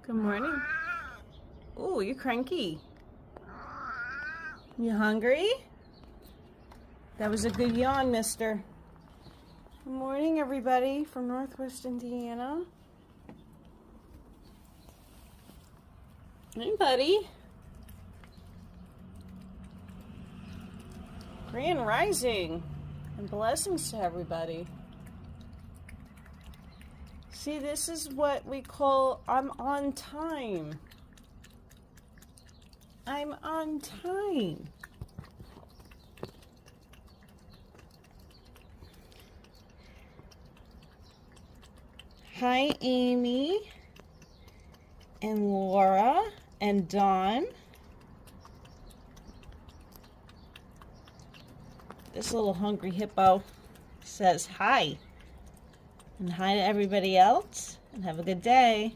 Good morning. Ooh, you're cranky. You hungry? That was a good yawn, mister. Good morning, everybody from Northwest Indiana. Hey, buddy. Grand rising and blessings to everybody. See, this is what we call I'm on time. I'm on time. Hi, Amy and Laura and Dawn. This little hungry hippo says hi. And hi to everybody else, and have a good day.